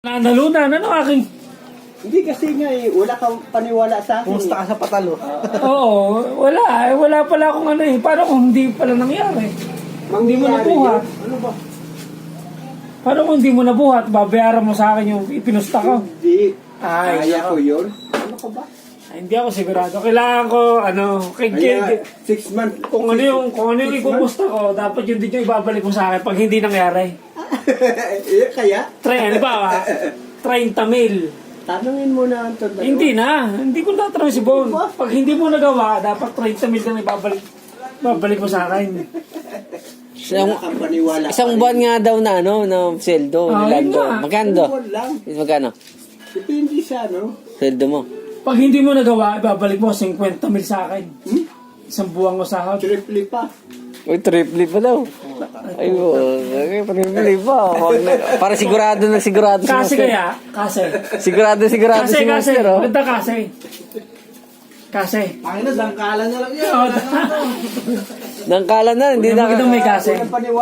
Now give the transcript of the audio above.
Nalunan, ano aking... Hindi kasi nga wala kang paniwala sa akin. Kumusta ka sa patalo? Oo, wala pala akong ano eh. Paano kung hindi pala nangyari? Hindi mo nabuhat. Ano ba? Paano kung hindi mo nabuhat? Babayaran mo sa akin yung ipinusta ko. Hindi. Ay, Kaya ko yun. Ano ka ba? Ay, hindi ako sigurado. Kailangan ko, Kaya 6 months. kung ano yung ikukusta ko, dapat yun din yung ibabalik mo sa akin pag hindi nangyari. Kaya? Ano ba? 30 mil. Tanungin mo na ang totoo. Hindi na. Hindi ko tatanong si Bon. Pag hindi mo nagawa, dapat 30 mil na ibabalik mo sa akin. Wala kang paniwala. Isang buwan nga daw na na sweldo. Ah, yun Nilando. nga. Magkano daw? Buwan lang. Magkano? Depende sa ano. Sweldo mo. Pag hindi mo nagawa, ibabalik mo 50 mil sa akin. Isang buwang mo sahod. Triple pa. Uy, triple pa daw. Ay, triple pa. Para sigurado na sigurado. Kasi kaya, kasi. Sigurado si Kasi, master, oh. maganda kasi. Kasi. Ang ina, dangkala na lang yan. Oo. Nangkala na, hindi na. Magandang may kasi. Walang paniwala.